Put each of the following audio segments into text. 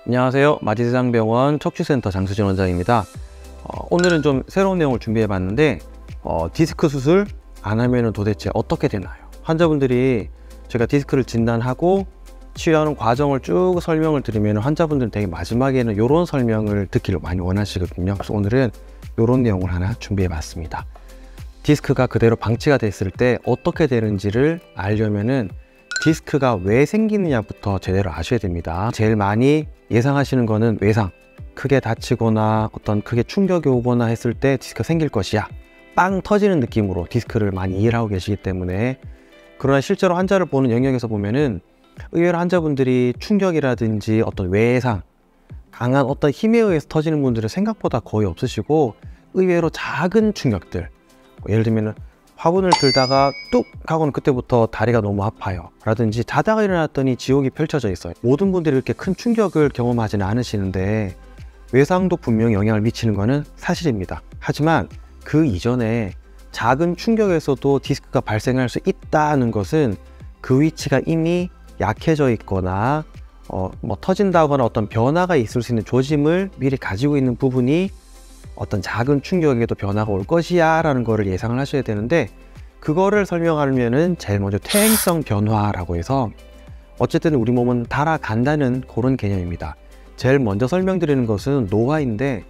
안녕하세요. 마디세상병원 척추센터 장수진 원장입니다. 오늘은 좀 새로운 내용을 준비해 봤는데 디스크 수술 안 하면 도대체 어떻게 되나요? 환자분들이 제가 디스크를 진단하고 치료하는 과정을 쭉 설명을 드리면 환자분들은 되게 마지막에는 이런 설명을 듣기를 많이 원하시거든요. 그래서 오늘은 이런 내용을 하나 준비해 봤습니다. 디스크가 그대로 방치가 됐을 때 어떻게 되는지를 알려면은 디스크가 왜 생기느냐부터 제대로 아셔야 됩니다. 제일 많이 예상하시는 거는 외상, 크게 다치거나 어떤 크게 충격이 오거나 했을 때 디스크가 생길 것이야, 빵 터지는 느낌으로 디스크를 많이 이해를 하고 계시기 때문에. 그러나 실제로 환자를 보는 영역에서 보면은 의외로 환자분들이 충격이라든지 어떤 외상, 강한 어떤 힘에 의해서 터지는 분들은 생각보다 거의 없으시고, 의외로 작은 충격들, 예를 들면 화분을 들다가 뚝 하고는 그때부터 다리가 너무 아파요 라든지, 자다가 일어났더니 지옥이 펼쳐져 있어요. 모든 분들이 이렇게 큰 충격을 경험하지는 않으시는데 외상도 분명히 영향을 미치는 것은 사실입니다. 하지만 그 이전에 작은 충격에서도 디스크가 발생할 수 있다는 것은 그 위치가 이미 약해져 있거나 터진다거나 어떤 변화가 있을 수 있는 조짐을 미리 가지고 있는 부분이 어떤 작은 충격에도 변화가 올 것이야 라는 거를 예상을 하셔야 되는데, 그거를 설명하려면은 제일 먼저 퇴행성 변화라고 해서, 어쨌든 우리 몸은 달아간다는 그런 개념입니다. 제일 먼저 설명드리는 것은 노화인데,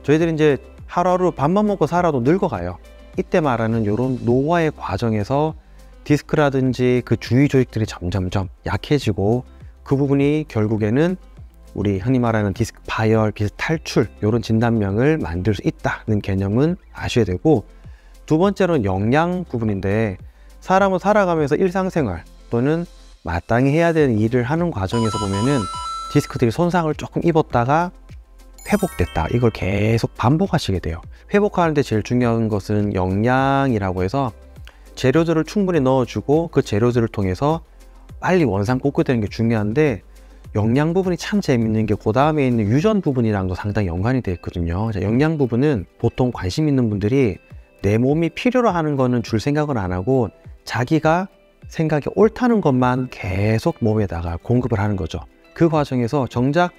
저희들이 이제 하루하루 밥만 먹고 살아도 늙어가요. 이때 말하는 이런 노화의 과정에서 디스크라든지 그 주위 조직들이 점점점 약해지고, 그 부분이 결국에는 우리 흔히 말하는 디스크 파열, 디스크 탈출, 이런 진단명을 만들 수 있다는 개념은 아셔야 되고, 두 번째로는 영양 부분인데, 사람은 살아가면서 일상생활 또는 마땅히 해야 되는 일을 하는 과정에서 보면은 디스크들이 손상을 조금 입었다가 회복됐다, 이걸 계속 반복하시게 돼요. 회복하는데 제일 중요한 것은 영양이라고 해서 재료들을 충분히 넣어주고 그 재료들을 통해서 빨리 원상 복구되는 게 중요한데, 영양 부분이 참 재밌는 게 그 다음에 있는 유전 부분이랑도 상당히 연관이 되어 있거든요. 자, 영양 부분은 보통 관심 있는 분들이 내 몸이 필요로 하는 거는 줄 생각을 안 하고 자기가 생각이 옳다는 것만 계속 몸에다가 공급을 하는 거죠. 그 과정에서 정작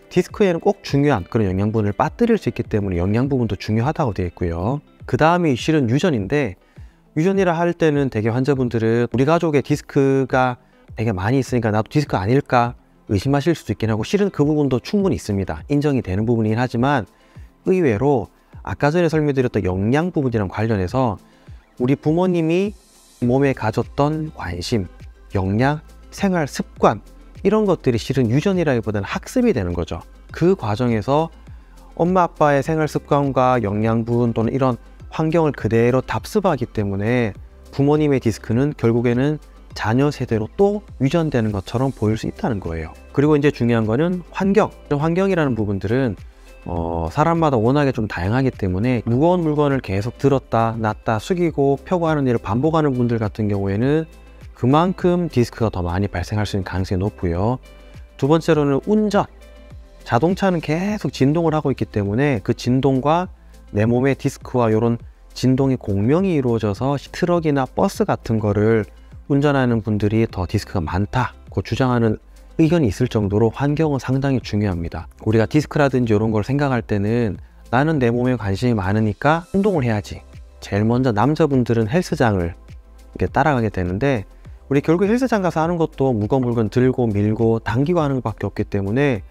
디스크에는 꼭 중요한 그런 영양 부분을 빠뜨릴 수 있기 때문에 영양 부분도 중요하다고 되어 있고요. 그 다음이 실은 유전인데, 유전이라 할 때는 되게 환자분들은 우리 가족에 디스크가 되게 많이 있으니까 나도 디스크 아닐까 의심하실 수도 있긴 하고, 실은 그 부분도 충분히 있습니다. 인정이 되는 부분이긴 하지만, 의외로 아까 전에 설명드렸던 영양 부분이랑 관련해서 우리 부모님이 몸에 가졌던 관심, 역량, 생활 습관, 이런 것들이 실은 유전이라기보다는 학습이 되는 거죠. 그 과정에서 엄마 아빠의 생활 습관과 영양 부분 또는 이런 환경을 그대로 답습하기 때문에 부모님의 디스크는 결국에는 자녀 세대로 또 유전되는 것처럼 보일 수 있다는 거예요. 그리고 이제 중요한 거는 환경이라는 부분들은 사람마다 워낙에 좀 다양하기 때문에 무거운 물건을 계속 들었다 놨다 숙이고 펴고 하는 일을 반복하는 분들 같은 경우에는 그만큼 디스크가 더 많이 발생할 수 있는 가능성이 높고요. 두 번째로는 운전, 자동차는 계속 진동을 하고 있기 때문에 그 진동과 내 몸의 디스크와 이런 진동의 공명이 이루어져서 트럭이나 버스 같은 거를 운전하는 분들이 더 디스크가 많다고 주장하는 의견이 있을 정도로 환경은 상당히 중요합니다. 우리가 디스크라든지 이런 걸 생각할 때는 나는 내 몸에 관심이 많으니까 운동을 해야지, 제일 먼저 남자분들은 헬스장을 이렇게 따라가게 되는데, 우리 결국 헬스장 가서 하는 것도 무거운 물건 들고 밀고 당기고 하는 것밖에 없기 때문에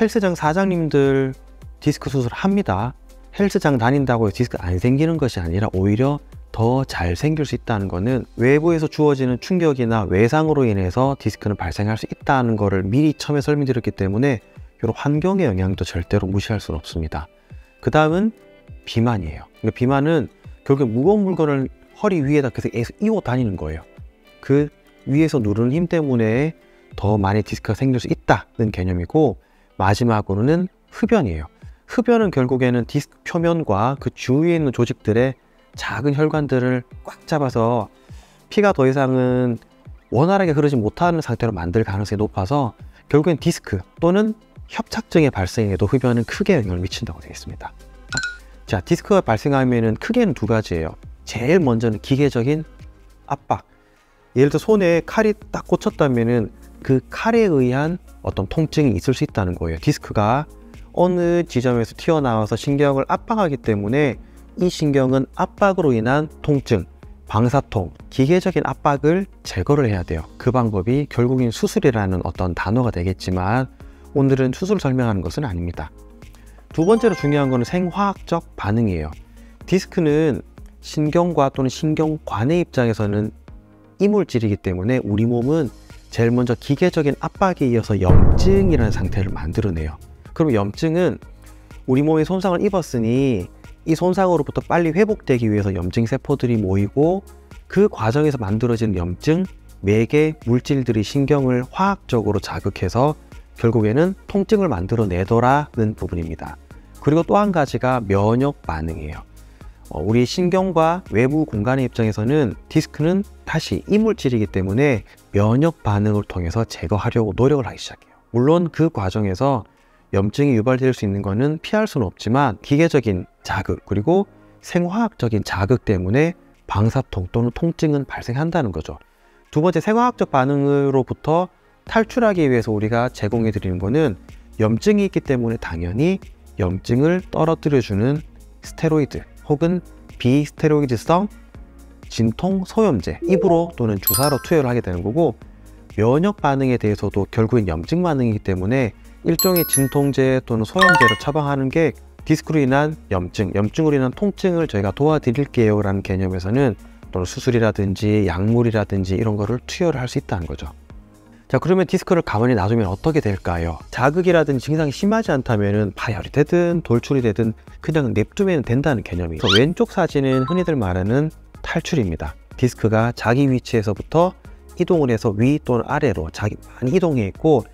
헬스장 사장님들 디스크 수술 합니다. 헬스장 다닌다고 해서 디스크 안 생기는 것이 아니라 오히려 더 잘 생길 수 있다는 거는 외부에서 주어지는 충격이나 외상으로 인해서 디스크는 발생할 수 있다는 거를 미리 처음에 설명드렸기 때문에 이런 환경의 영향도 절대로 무시할 수는 없습니다. 그 다음은 비만이에요. 그러니까 비만은 결국 무거운 물건을 허리 위에다 계속 이어 다니는 거예요. 그 위에서 누르는 힘 때문에 더 많이 디스크가 생길 수 있다는 개념이고, 마지막으로는 흡연이에요. 흡연은 결국에는 디스크 표면과 그 주위에 있는 조직들의 작은 혈관들을 꽉 잡아서 피가 더 이상은 원활하게 흐르지 못하는 상태로 만들 가능성이 높아서 결국엔 디스크 또는 협착증의 발생에도 흡연은 크게 영향을 미친다고 되어 있습니다. 자, 디스크가 발생하면은 크게는 두 가지예요. 제일 먼저는 기계적인 압박. 예를 들어 손에 칼이 딱 꽂혔다면은 그 칼에 의한 어떤 통증이 있을 수 있다는 거예요. 디스크가 어느 지점에서 튀어나와서 신경을 압박하기 때문에 이 신경은 압박으로 인한 통증, 방사통, 기계적인 압박을 제거를 해야 돼요. 그 방법이 결국엔 수술이라는 어떤 단어가 되겠지만 오늘은 수술을 설명하는 것은 아닙니다. 두 번째로 중요한 것은 생화학적 반응이에요. 디스크는 신경과 또는 신경관의 입장에서는 이물질이기 때문에 우리 몸은 제일 먼저 기계적인 압박에 이어서 염증이라는 상태를 만들어내요. 그럼 염증은 우리 몸에 손상을 입었으니 이 손상으로부터 빨리 회복되기 위해서 염증 세포들이 모이고 그 과정에서 만들어지는 염증, 매개, 물질들이 신경을 화학적으로 자극해서 결국에는 통증을 만들어내더라는 부분입니다. 그리고 또 한 가지가 면역 반응이에요. 우리 신경과 외부 공간의 입장에서는 디스크는 다시 이물질이기 때문에 면역 반응을 통해서 제거하려고 노력을 하기 시작해요. 물론 그 과정에서 염증이 유발될 수 있는 것은 피할 수는 없지만 기계적인 자극 그리고 생화학적인 자극 때문에 방사통 또는 통증은 발생한다는 거죠. 두 번째, 생화학적 반응으로부터 탈출하기 위해서 우리가 제공해 드리는 것은 염증이 있기 때문에 당연히 염증을 떨어뜨려주는 스테로이드 혹은 비스테로이드성 진통 소염제, 입으로 또는 주사로 투여를 하게 되는 거고, 면역 반응에 대해서도 결국엔 염증 반응이기 때문에 일종의 진통제 또는 소염제로 처방하는 게 디스크로 인한 염증, 염증으로 인한 통증을 저희가 도와드릴게요 라는 개념에서는 또는 수술이라든지 약물이라든지 이런 거를 투여를 할 수 있다는 거죠. 자, 그러면 디스크를 가만히 놔두면 어떻게 될까요? 자극이라든지 증상이 심하지 않다면 파열이 되든 돌출이 되든 그냥 냅두면 된다는 개념이에요. 왼쪽 사진은 흔히들 말하는 탈출입니다. 디스크가 자기 위치에서부터 이동을 해서 위 또는 아래로 많이 이동해 있고,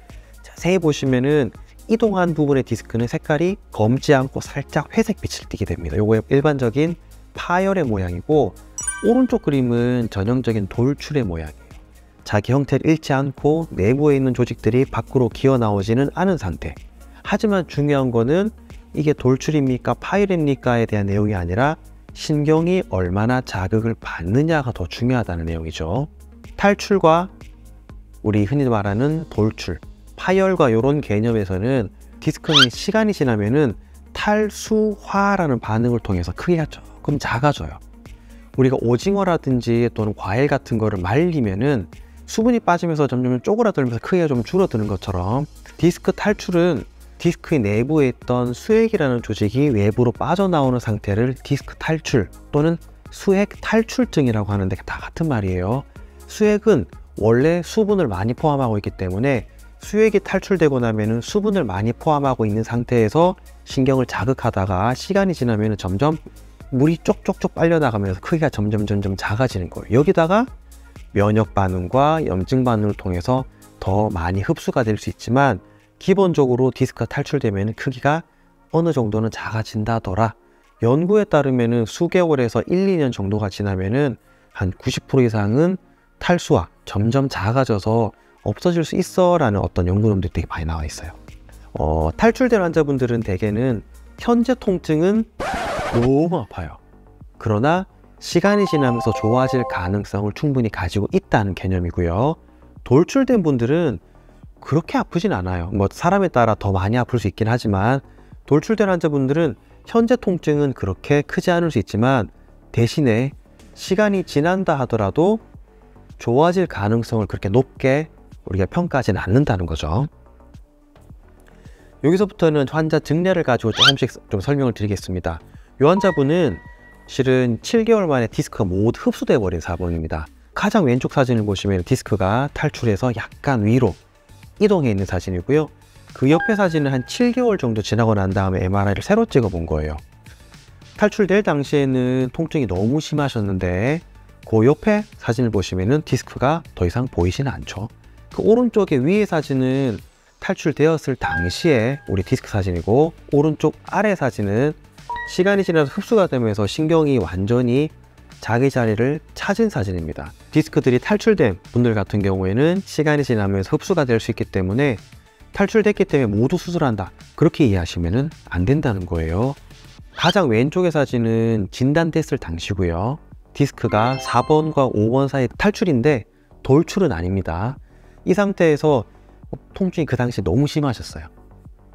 자세히 보시면은 이동한 부분의 디스크는 색깔이 검지 않고 살짝 회색빛을 띠게 됩니다. 요거 일반적인 파열의 모양이고, 오른쪽 그림은 전형적인 돌출의 모양이에요. 자기 형태를 잃지 않고 내부에 있는 조직들이 밖으로 기어 나오지는 않은 상태. 하지만 중요한 거는 이게 돌출입니까 파열입니까에 대한 내용이 아니라 신경이 얼마나 자극을 받느냐가 더 중요하다는 내용이죠. 탈출과 우리 흔히 말하는 돌출, 파열과 이런 개념에서는 디스크는 시간이 지나면은 탈수화라는 반응을 통해서 크기가 조금 작아져요. 우리가 오징어라든지 또는 과일 같은 거를 말리면은 수분이 빠지면서 점점 쪼그라들면서 크기가 좀 줄어드는 것처럼, 디스크 탈출은 디스크의 내부에 있던 수액이라는 조직이 외부로 빠져나오는 상태를 디스크 탈출 또는 수액 탈출증이라고 하는데 다 같은 말이에요. 수액은 원래 수분을 많이 포함하고 있기 때문에 수액이 탈출되고 나면은 수분을 많이 포함하고 있는 상태에서 신경을 자극하다가 시간이 지나면 점점 물이 쪽쪽쪽 빨려나가면서 크기가 점점 작아지는 거예요. 여기다가 면역 반응과 염증 반응을 통해서 더 많이 흡수가 될 수 있지만, 기본적으로 디스크가 탈출되면 크기가 어느 정도는 작아진다더라. 연구에 따르면 수개월에서 1-2년 정도가 지나면은 한 90% 이상은 탈수화, 점점 작아져서 없어질 수 있어 라는 어떤 연구론들이 되게 많이 나와 있어요. 탈출된 환자분들은 대개는 현재 통증은 너무 아파요. 그러나 시간이 지나면서 좋아질 가능성을 충분히 가지고 있다는 개념이고요. 돌출된 분들은 그렇게 아프진 않아요. 뭐 사람에 따라 더 많이 아플 수 있긴 하지만, 돌출된 환자분들은 현재 통증은 그렇게 크지 않을 수 있지만 대신에 시간이 지난다 하더라도 좋아질 가능성을 그렇게 높게 우리가 평가하지는 않는다는 거죠. 여기서부터는 환자 증례를 가지고 조금씩 좀 설명을 드리겠습니다. 이 환자분은 실은 7개월 만에 디스크가 모두 흡수돼 버린 사본입니다. 가장 왼쪽 사진을 보시면 디스크가 탈출해서 약간 위로 이동해 있는 사진이고요. 그 옆에 사진은 한 7개월 정도 지나고 난 다음에 MRI를 새로 찍어 본 거예요. 탈출될 당시에는 통증이 너무 심하셨는데 그 옆에 사진을 보시면은 디스크가 더 이상 보이지는 않죠. 그 오른쪽에 위에 사진은 탈출되었을 당시에 우리 디스크 사진이고, 오른쪽 아래 사진은 시간이 지나서 흡수가 되면서 신경이 완전히 자기 자리를 찾은 사진입니다. 디스크들이 탈출된 분들 같은 경우에는 시간이 지나면서 흡수가 될 수 있기 때문에 탈출됐기 때문에 모두 수술한다, 그렇게 이해하시면 안 된다는 거예요. 가장 왼쪽의 사진은 진단됐을 당시고요. 디스크가 4번과 5번 사이 탈출인데 돌출은 아닙니다. 이 상태에서 통증이 그 당시에 너무 심하셨어요.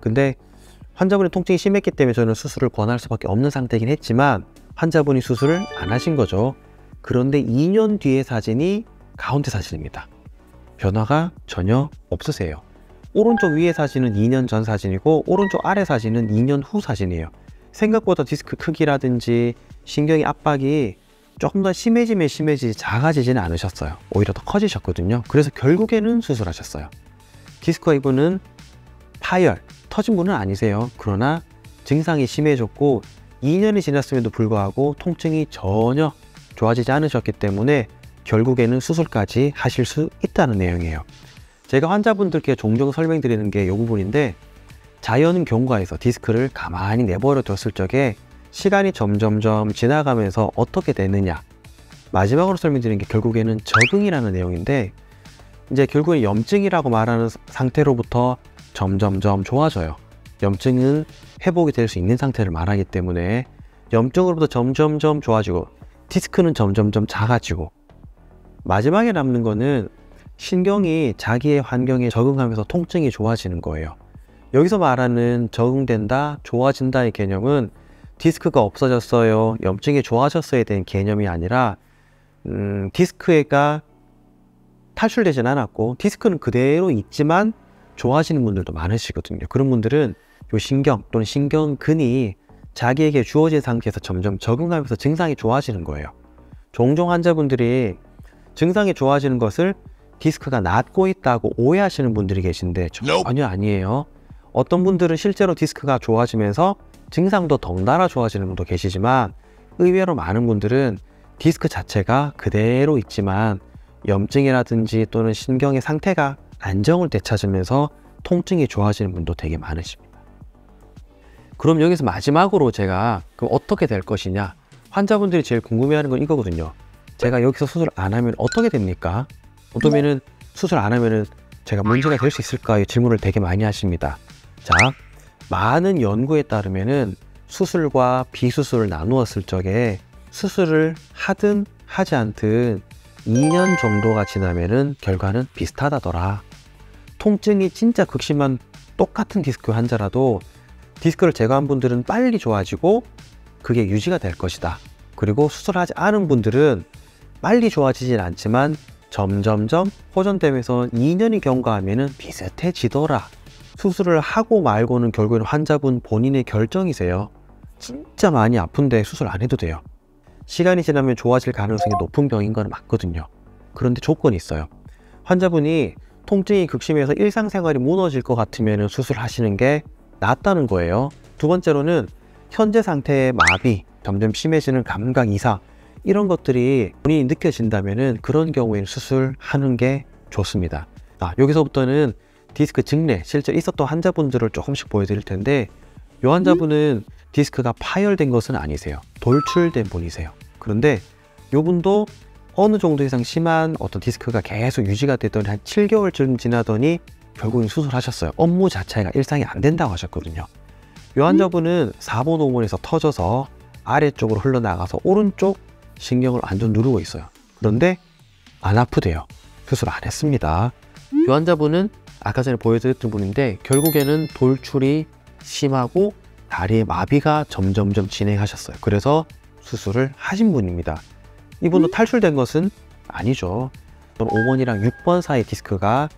근데 환자분이 통증이 심했기 때문에 저는 수술을 권할 수밖에 없는 상태이긴 했지만 환자분이 수술을 안 하신 거죠. 그런데 2년 뒤의 사진이 가운데 사진입니다. 변화가 전혀 없으세요. 오른쪽 위의 사진은 2년 전 사진이고 오른쪽 아래 사진은 2년 후 사진이에요. 생각보다 디스크 크기라든지 신경의 압박이 조금 더 심해지면 심해지지 작아지지는 않으셨어요. 오히려 더 커지셨거든요. 그래서 결국에는 수술하셨어요. 디스크가 이분은 파열, 터진 분은 아니세요. 그러나 증상이 심해졌고 2년이 지났음에도 불구하고 통증이 전혀 좋아지지 않으셨기 때문에 결국에는 수술까지 하실 수 있다는 내용이에요. 제가 환자분들께 종종 설명드리는 게 이 부분인데 자연 경과에서 디스크를 가만히 내버려 뒀을 적에 시간이 점점점 지나가면서 어떻게 되느냐, 마지막으로 설명드리는 게 결국에는 적응이라는 내용인데 이제 결국엔 염증이라고 말하는 상태로부터 점점점 좋아져요. 염증은 회복이 될 수 있는 상태를 말하기 때문에 염증으로부터 점점점 좋아지고 디스크는 점점점 작아지고 마지막에 남는 거는 신경이 자기의 환경에 적응하면서 통증이 좋아지는 거예요. 여기서 말하는 적응된다, 좋아진다의 개념은 디스크가 없어졌어요, 염증이 좋아졌어야 되는 개념이 아니라 디스크가 탈출되진 않았고 디스크는 그대로 있지만 좋아지는 분들도 많으시거든요. 그런 분들은 요 신경 또는 신경근이 자기에게 주어진 상태에서 점점 적응하면서 증상이 좋아지는 거예요. 종종 환자분들이 증상이 좋아지는 것을 디스크가 낫고 있다고 오해하시는 분들이 계신데 전혀 아니에요. 어떤 분들은 실제로 디스크가 좋아지면서 증상도 덩달아 좋아지는 분도 계시지만 의외로 많은 분들은 디스크 자체가 그대로 있지만 염증이라든지 또는 신경의 상태가 안정을 되찾으면서 통증이 좋아지는 분도 되게 많으십니다. 그럼 여기서 마지막으로 제가 그럼 어떻게 될 것이냐, 환자분들이 제일 궁금해하는 건 이거거든요. 제가 여기서 수술 안 하면 어떻게 됩니까? 어떠면은 수술 안 하면은 제가 문제가 될 수 있을까요? 질문을 되게 많이 하십니다. 자, 많은 연구에 따르면은 수술과 비수술을 나누었을 적에 수술을 하든 하지 않든 2년 정도가 지나면은 결과는 비슷하다더라. 통증이 진짜 극심한 똑같은 디스크 환자라도 디스크를 제거한 분들은 빨리 좋아지고 그게 유지가 될 것이다. 그리고 수술하지 않은 분들은 빨리 좋아지진 않지만 점점점 호전되면서 2년이 경과하면은 비슷해지더라. 수술을 하고 말고는 결국에는 환자분 본인의 결정이세요. 진짜 많이 아픈데 수술 안 해도 돼요. 시간이 지나면 좋아질 가능성이 높은 병인 건 맞거든요. 그런데 조건이 있어요. 환자분이 통증이 극심해서 일상생활이 무너질 것 같으면 수술하시는 게 낫다는 거예요. 두 번째로는 현재 상태의 마비, 점점 심해지는 감각 이상 이런 것들이 본인이 느껴진다면 그런 경우에는 수술하는 게 좋습니다. 여기서부터는 디스크 증례, 실제 있었던 환자분들을 조금씩 보여드릴 텐데 이 환자분은 디스크가 파열된 것은 아니세요. 돌출된 분이세요. 그런데 이분도 어느 정도 이상 심한 어떤 디스크가 계속 유지가 되더니 한 7개월쯤 지나더니 결국은 수술하셨어요. 업무 자체가 일상이 안 된다고 하셨거든요. 이 환자분은 4번 5번에서 터져서 아래쪽으로 흘러나가서 오른쪽 신경을 완전 누르고 있어요. 그런데 안 아프대요. 수술 안 했습니다. 이 환자분은 아까 전에 보여드렸던 분인데 결국에는 돌출이 심하고 다리에 마비가 점점점 진행하셨어요. 그래서 수술을 하신 분입니다. 이분도 탈출된 것은 아니죠. 5번이랑 6번 사이 디스크가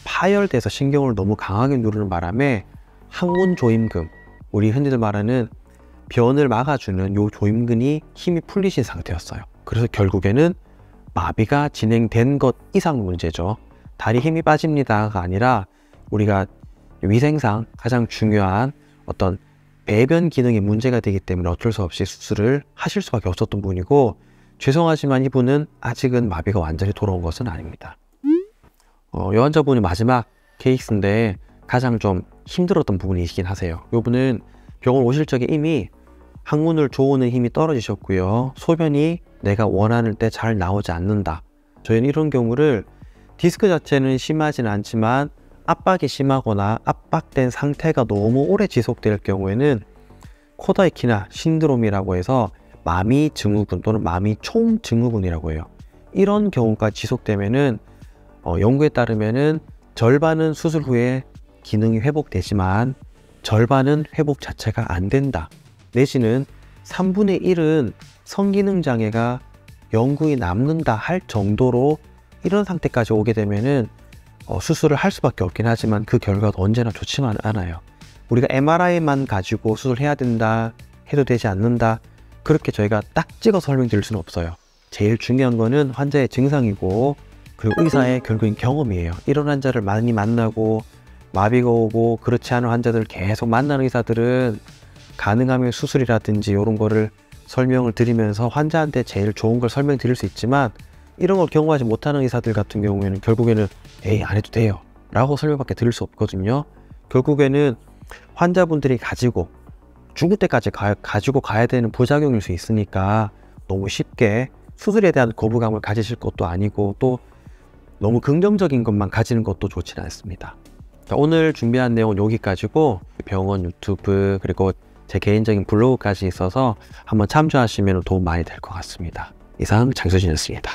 파열돼서 신경을 너무 강하게 누르는 바람에 항문 조임근, 우리 흔히들 말하는 변을 막아주는 요 조임근이 힘이 풀리신 상태였어요. 그래서 결국에는 마비가 진행된 것 이상 문제죠. 다리 힘이 빠집니다가 아니라 우리가 위생상 가장 중요한 어떤 배변 기능에 문제가 되기 때문에 어쩔 수 없이 수술을 하실 수밖에 없었던 분이고 죄송하지만 이분은 아직은 마비가 완전히 돌아온 것은 아닙니다. 이 환자분이 마지막 케이스인데 가장 좀 힘들었던 부분이시긴 하세요. 이분은 병원 오실 적에 이미 항문을 조우는 힘이 떨어지셨고요. 소변이 내가 원하는 때 잘 나오지 않는다. 저희는 이런 경우를 디스크 자체는 심하진 않지만 압박이 심하거나 압박된 상태가 너무 오래 지속될 경우에는 코다이키나 신드롬이라고 해서 마미 증후군 또는 마미 총증후군이라고 해요. 이런 경우가 지속되면은 연구에 따르면은 절반은 수술 후에 기능이 회복되지만 절반은 회복 자체가 안 된다. 내지는 3분의 1은 성기능 장애가 영구히 남는다 할 정도로 이런 상태까지 오게 되면은 수술을 할 수밖에 없긴 하지만 그 결과도 언제나 좋지만 않아요. 우리가 MRI만 가지고 수술해야 된다, 해도 되지 않는다, 그렇게 저희가 딱 찍어 설명드릴 수는 없어요. 제일 중요한 거는 환자의 증상이고 그리고 의사의 결국엔 경험이에요. 이런 환자를 많이 만나고 마비가 오고 그렇지 않은 환자들을 계속 만나는 의사들은 가능하면 수술이라든지 이런 거를 설명을 드리면서 환자한테 제일 좋은 걸 설명드릴 수 있지만, 이런 걸 경험하지 못하는 의사들 같은 경우에는 결국에는 에이 안 해도 돼요 라고 설명밖에 드릴 수 없거든요. 결국에는 환자분들이 가지고 죽을 때까지 가지고 가야 되는 부작용일 수 있으니까 너무 쉽게 수술에 대한 거부감을 가지실 것도 아니고 또 너무 긍정적인 것만 가지는 것도 좋지는 않습니다. 자, 오늘 준비한 내용은 여기까지고 병원 유튜브 그리고 제 개인적인 블로그까지 있어서 한번 참조하시면 도움 많이 될 것 같습니다. 이상 장수진이었습니다.